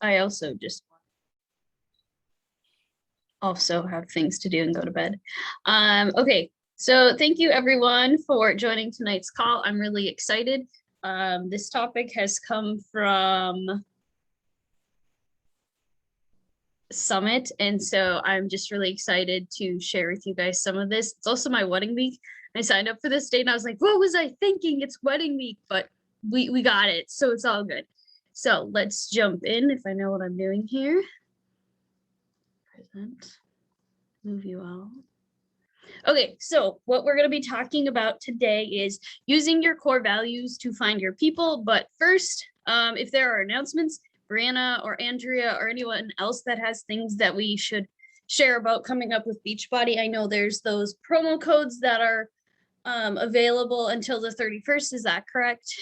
I also have things to do and go to bed. Okay, so thank you everyone for joining tonight's call. I'm really excited. This topic has come from Summit, and so I'm just really excited to share with you guys some of this. It's also my wedding week. I signed up for this date and I was like, what was I thinking? It's wedding week, but we got it, so it's all good. So let's jump in if I know what I'm doing here. Present, move you all. Okay, so what we're going to be talking about today is using your core values to find your people. But first, if there are announcements, Brianna or Andrea or anyone else that has things that we should share about coming up with Beachbody, I know there's those promo codes that are available until the 31st. Is that correct?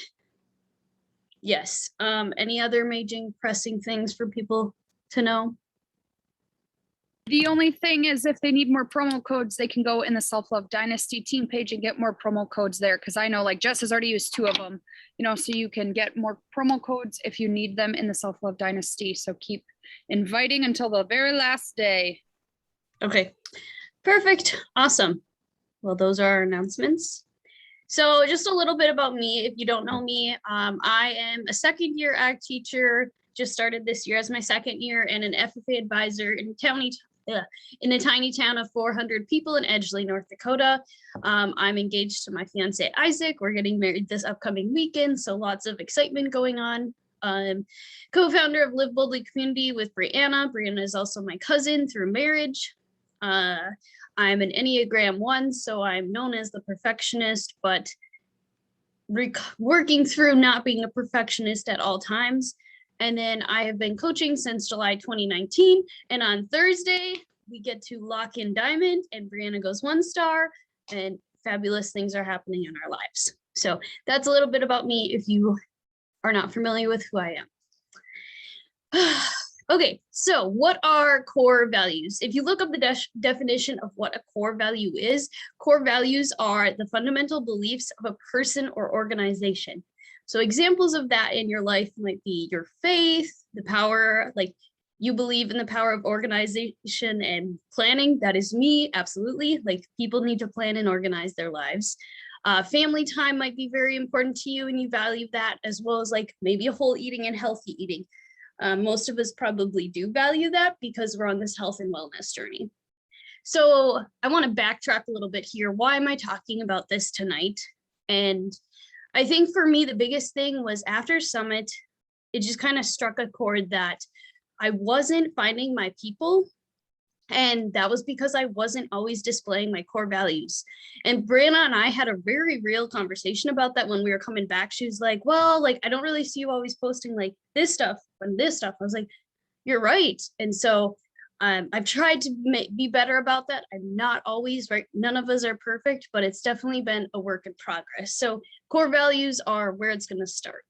Yes. Any other major pressing things for people to know? The only thing is if they need more promo codes, they can go in the Self-Love Dynasty team page and get more promo codes there. Cause I know like Jess has already used 2 of them, you know, so you can get more promo codes if you need them in the Self-Love Dynasty. So keep inviting until the very last day. Okay, perfect. Awesome. Well, those are our announcements. So just a little bit about me. If you don't know me, I am a second-year ag teacher, just started this year as my second year, and an FFA advisor in a tiny town of 400 people in Edgeley, North Dakota. I'm engaged to my fiance, Isaac. We're getting married this upcoming weekend, so lots of excitement going on. Co-founder of Live Boldly Community with Brianna. Brianna is also my cousin through marriage. I'm an Enneagram 1, so I'm known as the perfectionist, but working through not being a perfectionist at all times. And then I have been coaching since July 2019. And on Thursday, we get to lock in Diamond and Brianna goes 1 star and fabulous things are happening in our lives. So that's a little bit about me if you are not familiar with who I am. Okay, so what are core values? If you look up the definition of what a core value is, core values are the fundamental beliefs of a person or organization. So examples of that in your life might be your faith, the power, like you believe in the power of organization and planning. That is me, absolutely. Like people need to plan and organize their lives. Family time might be very important to you and you value that, as well as like maybe a whole eating and healthy eating. Most of us probably do value that because we're on this health and wellness journey. So I want to backtrack a little bit here. Why am I talking about this tonight? And I think for me, the biggest thing was after Summit, it just kind of struck a chord that I wasn't finding my people. And that was because I wasn't always displaying my core values. And Brianna and I had a very real conversation about that when we were coming back. She was like, well, like, I don't really see you always posting like this stuff and this stuff. I was like, you're right. And so I've tried to be better about that. I'm not always right. None of us are perfect, but it's definitely been a work in progress. So core values are where it's going to start.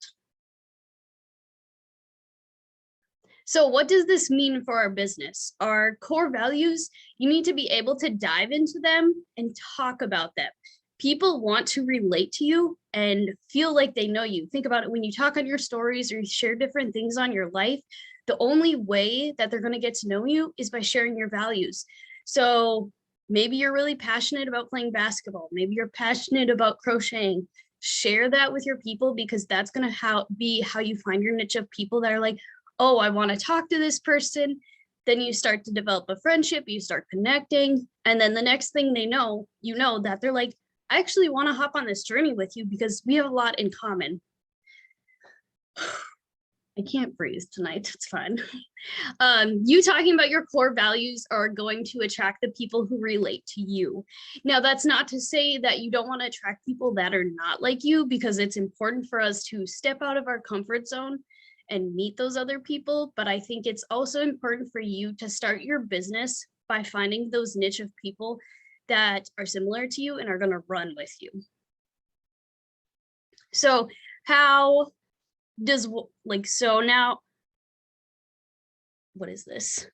So what does this mean for our business? Our core values, you need to be able to dive into them and talk about them. People want to relate to you and feel like they know you. Think about it when you talk on your stories or you share different things on your life. The only way that they're going to get to know you is by sharing your values. So maybe you're really passionate about playing basketball. Maybe you're passionate about crocheting. Share that with your people because that's going to be how you find your niche of people that are like, oh, I want to talk to this person. Then you start to develop a friendship, you start connecting. And then the next thing they know, you know that they're like, I actually want to hop on this journey with you because we have a lot in common. I can't breathe tonight, it's fine. You talking about your core values are going to attract the people who relate to you. Now, that's not to say that you don't want to attract people that are not like you, because it's important for us to step out of our comfort zone and meet those other people. But I think it's also important for you to start your business by finding those niche of people that are similar to you and are going to run with you. So how does so now, what is this?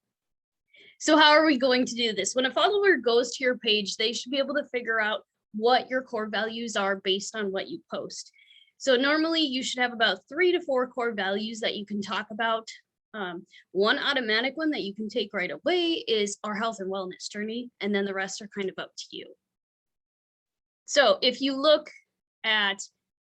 So how are we going to do this? When a follower goes to your page, they should be able to figure out what your core values are based on what you post. So normally you should have about 3 to 4 core values that you can talk about. One automatic one that you can take right away is our health and wellness journey, and then the rest are kind of up to you. So if you look at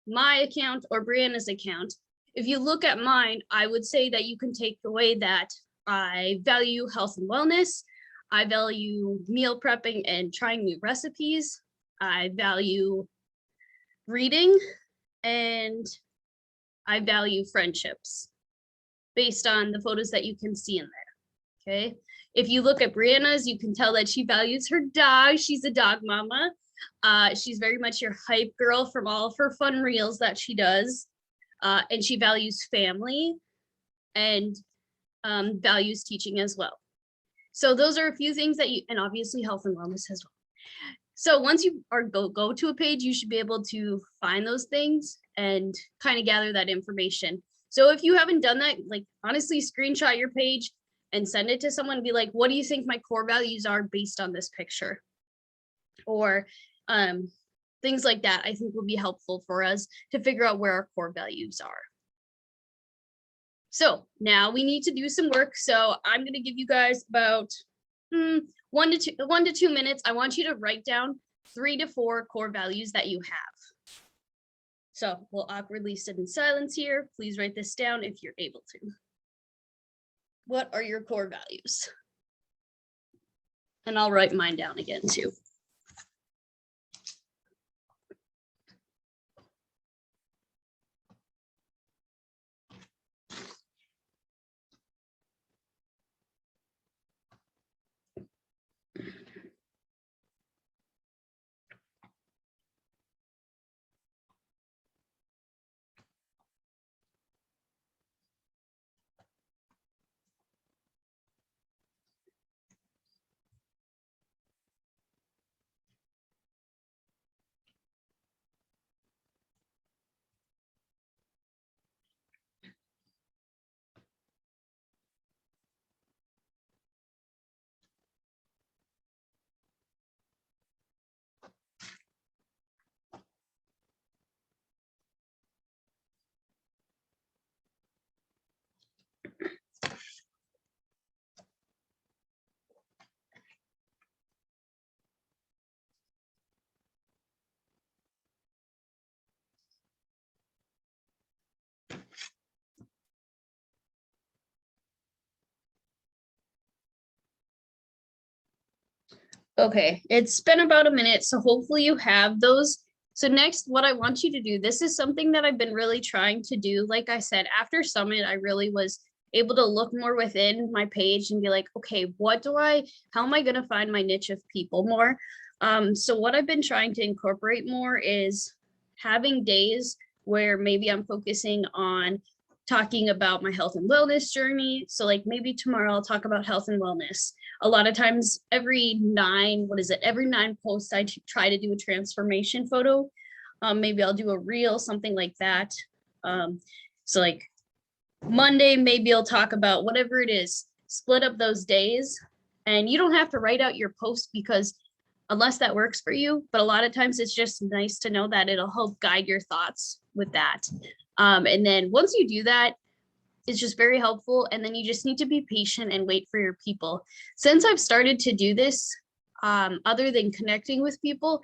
my account or Brianna's account, if you look at mine, I would say that you can take away that I value health and wellness. I value meal prepping and trying new recipes. I value reading, and I value friendships based on the photos that you can see in there. Okay. If you look at Brianna's, you can tell that she values her dog. She's a dog mama. She's very much your hype girl from all of her fun reels that she does. And she values family and values teaching as well. So those are a few things that you, and obviously health and wellness as well. So once you are go to a page, you should be able to find those things and kind of gather that information. So if you haven't done that, like honestly, screenshot your page and send it to someone and be like, what do you think my core values are based on this picture? Or things like that, I think will be helpful for us to figure out where our core values are. So now we need to do some work. So I'm going to give you guys about 1 to 2 minutes. I want you to write down 3 to 4 core values that you have. So we'll awkwardly sit in silence here. Please write this down if you're able to. What are your core values? And I'll write mine down again too. Okay, it's been about a minute, so hopefully you have those. So next, what I want you to do, this is something that I've been really trying to do. Like I said, after Summit, I really was able to look more within my page and be like, okay, how am I going to find my niche of people more? So what I've been trying to incorporate more is having days where maybe I'm focusing on talking about my health and wellness journey. So like maybe tomorrow I'll talk about health and wellness. A lot of times every 9 posts, I try to do a transformation photo. Maybe I'll do a reel, something like that. So like Monday, maybe I'll talk about whatever it is, split up those days. And you don't have to write out your post because unless that works for you, but a lot of times it's just nice to know that it'll help guide your thoughts with that. And then once you do that, it's just very helpful. And then you just need to be patient and wait for your people. Since I've started to do this, other than connecting with people,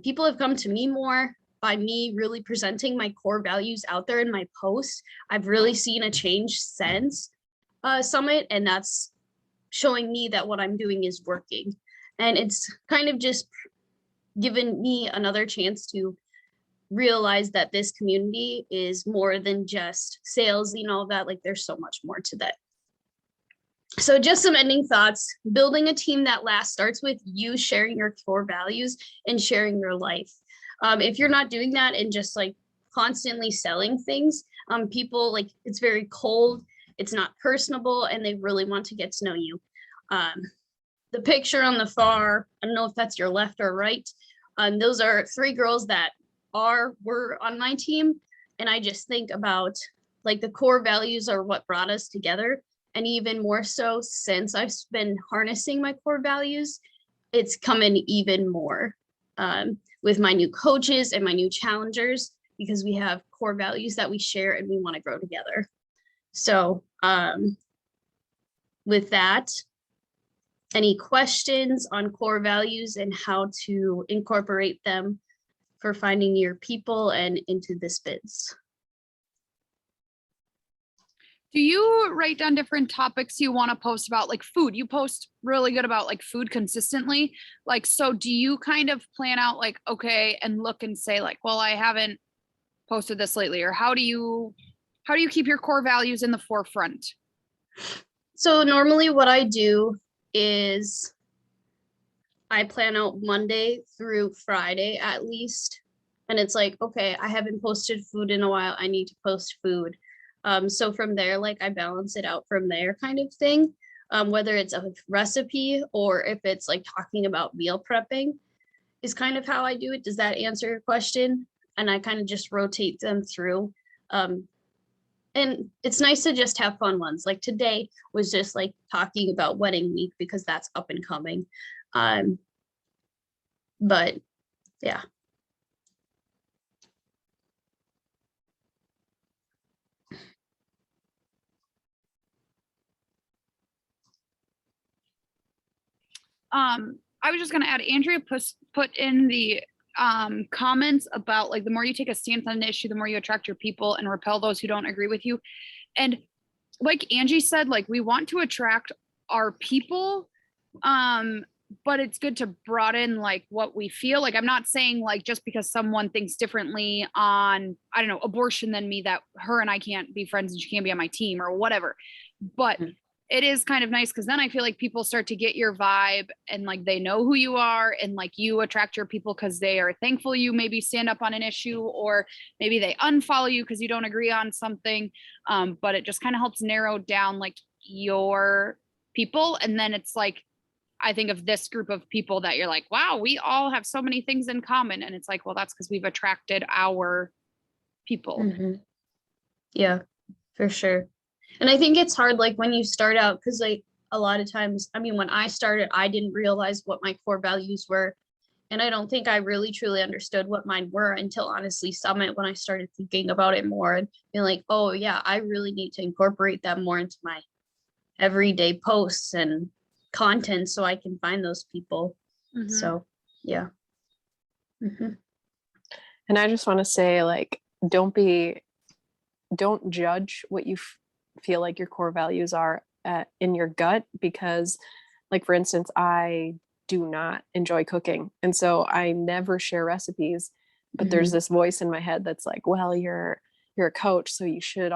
people have come to me more by me really presenting my core values out there in my posts. I've really seen a change since Summit, and that's showing me that what I'm doing is working. And it's kind of just given me another chance to realize that this community is more than just sales and all that. Like there's so much more to that. So just some ending thoughts. Building a team that lasts starts with you sharing your core values and sharing your life. If you're not doing that and just like constantly selling things, people like it's very cold, it's not personable, and they really want to get to know you. The picture on the far, I don't know if that's your left or right. Those are 3 girls that were on my team. And I just think about like the core values are what brought us together. And even more so since I've been harnessing my core values, it's coming even more with my new coaches and my new challengers, because we have core values that we share and we want to grow together. So with that, any questions on core values and how to incorporate them for finding your people and into this biz? Do you write down different topics you want to post about, like food? You post really good about like food consistently. Like, so do you kind of plan out like, okay, and look and say like, well, I haven't posted this lately, or how do you keep your core values in the forefront? So normally what I do is I plan out Monday through Friday at least. And it's like, okay, I haven't posted food in a while. I need to post food. So from there, like I balance it out from there kind of thing. Whether it's a recipe or if it's like talking about meal prepping is kind of how I do it. Does that answer your question? And I kind of just rotate them through. And it's nice to just have fun ones. Like today was just like talking about wedding week because that's up and coming. But yeah. I was just gonna add, Andrea put in the comments about like the more you take a stance on an issue, the more you attract your people and repel those who don't agree with you. And like Angie said, like we want to attract our people, but it's good to broaden like what we feel. Like I'm not saying like just because someone thinks differently on, I don't know, abortion than me, that her and I can't be friends and she can't be on my team or whatever. But it is kind of nice because then I feel like people start to get your vibe and like they know who you are, and like you attract your people because they are thankful you maybe stand up on an issue, or maybe they unfollow you because you don't agree on something. But it just kind of helps narrow down like your people. And then it's like, I think of this group of people that you're like, wow, we all have so many things in common. And it's like, well, that's because we've attracted our people. Mm-hmm. Yeah, for sure. And I think it's hard, like when you start out, because like a lot of times, I mean, when I started, I didn't realize what my core values were. And I don't think I really truly understood what mine were until honestly Summit, when I started thinking about it more and being like, oh yeah, I really need to incorporate that more into my everyday posts and content so I can find those people. Mhm. So yeah. Mm-hmm. And I just want to say, like, don't judge what you feel like your core values are in your gut, because like for instance, I do not enjoy cooking, and so I never share recipes, but there's this voice in my head that's like, well, you're a coach, so you should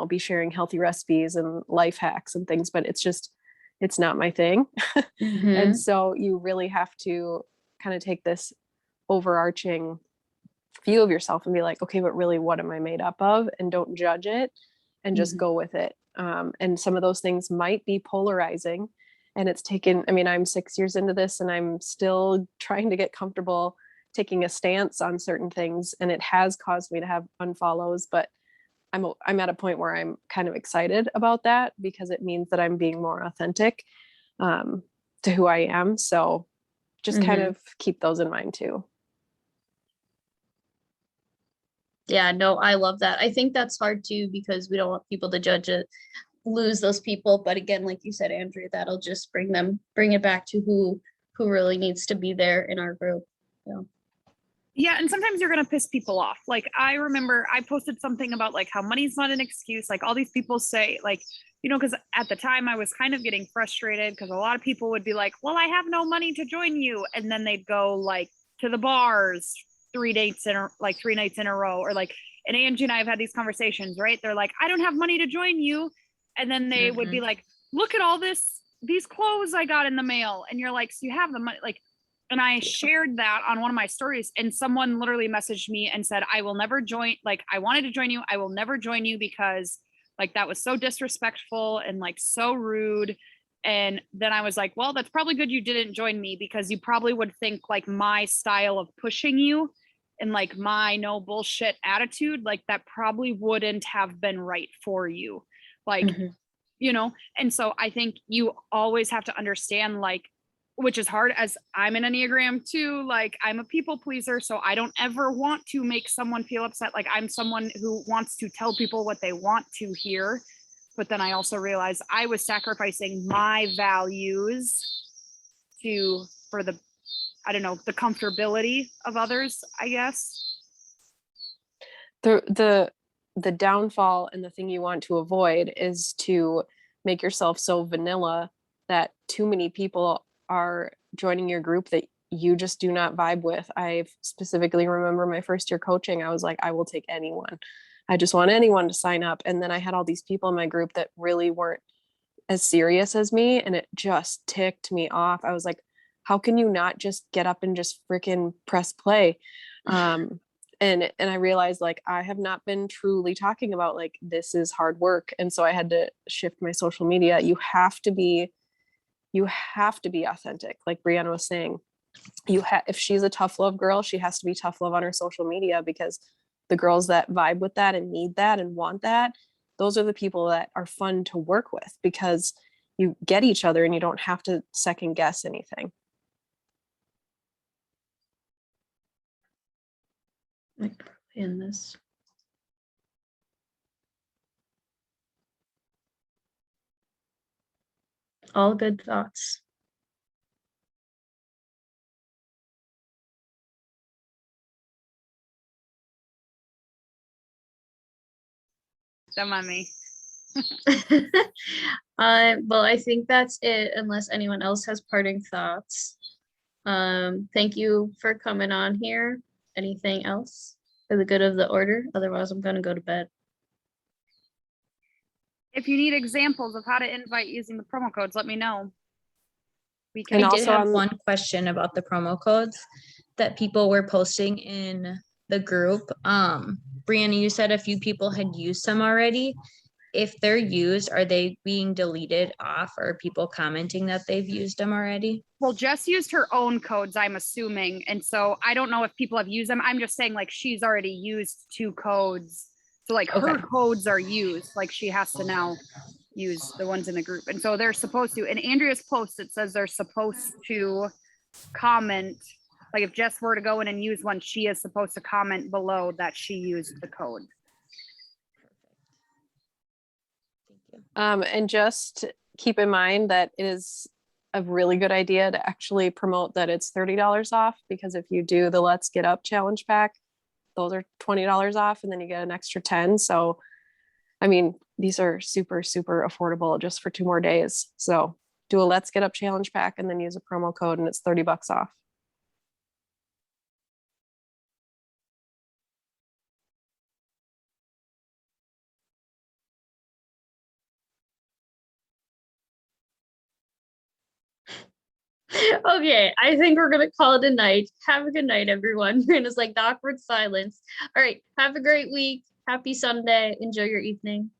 be sharing healthy recipes and life hacks and things, but it's not my thing. Mm-hmm. And so you really have to kind of take this overarching view of yourself and be like, okay, but really what am I made up of? And don't judge it and just go with it. And some of those things might be polarizing, and it's taken, I mean, I'm 6 years into this and I'm still trying to get comfortable taking a stance on certain things, and it has caused me to have unfollows, but I'm at a point where I'm kind of excited about that because it means that I'm being more authentic to who I am. So just kind of keep those in mind too. Yeah, no, I love that. I think that's hard too because we don't want people to lose those people. But again, like you said, Andrea, that'll just bring it back to who really needs to be there in our group. So. Yeah, and sometimes you're gonna piss people off. Like I remember I posted something about like how money's not an excuse. Like all these people say, like, because at the time I was kind of getting frustrated because a lot of people would be like, well, I have no money to join you, and then they'd go like to the bars 3 nights in a row, or like, and Angie and I have had these conversations, right? They're like, I don't have money to join you, and then they would be like, look at all these clothes I got in the mail, and you're like, so you have the money, like. And I shared that on one of my stories, and someone literally messaged me and said, I will never join. Like, I wanted to join you. I will never join you because like that was so disrespectful and like so rude. And then I was like, well, that's probably good you didn't join me, because you probably would think like my style of pushing you and like my no bullshit attitude, like that probably wouldn't have been right for you. Like, and so I think you always have to understand, like, which is hard, as I'm an Enneagram too. Like I'm a people pleaser. So I don't ever want to make someone feel upset. Like I'm someone who wants to tell people what they want to hear. but then I also realized I was sacrificing my values for the, I don't know, the comfortability of others, I guess. The downfall and the thing you want to avoid is to make yourself so vanilla that too many people are joining your group that you just do not vibe with. I specifically remember my first year coaching, I was like, I will take anyone. I just want anyone to sign up. And then I had all these people in my group that really weren't as serious as me, and it just ticked me off. I was like, how can you not just get up and just freaking press play? And I realized, like, I have not been truly talking about, like, this is hard work. And so I had to shift my social media. You have to be authentic. Like Brianna was saying, if she's a tough love girl, she has to be tough love on her social media, because the girls that vibe with that and need that and want that, those are the people that are fun to work with, because you get each other and you don't have to second guess anything. In this. All good thoughts. Dumb on me. Well, I think that's it, unless anyone else has parting thoughts. Thank you for coming on here. Anything else for the good of the order? Otherwise, I'm gonna go to bed. If you need examples of how to invite using the promo codes, let me know. We And can I did also have one question about the promo codes that people were posting in the group. Brianna, you said a few people had used some already. If they're used, are they being deleted off, or people commenting that they've used them already? Well, Jess used her own codes, I'm assuming. And so I don't know if people have used them. I'm just saying, like, she's already used 2 codes. So like her Okay. codes are used, like she has to now use the ones in the group. And so they're supposed to, in Andrea's post, it says they're supposed to comment. Like if Jess were to go in and use one, she is supposed to comment below that she used the code. Thank you. and just keep in mind that it is a really good idea to actually promote that it's $30 off, because if you do the Let's Get Up challenge pack, those are $20 off, and then you get an extra 10. So, I mean, these are super, super affordable just for 2 more days. So do a Let's Get Up challenge pack and then use a promo code, and it's $30 off. Okay, I think we're gonna call it a night. Have a good night, everyone. Miranda's like the awkward silence. All right, have a great week. Happy Sunday. Enjoy your evening.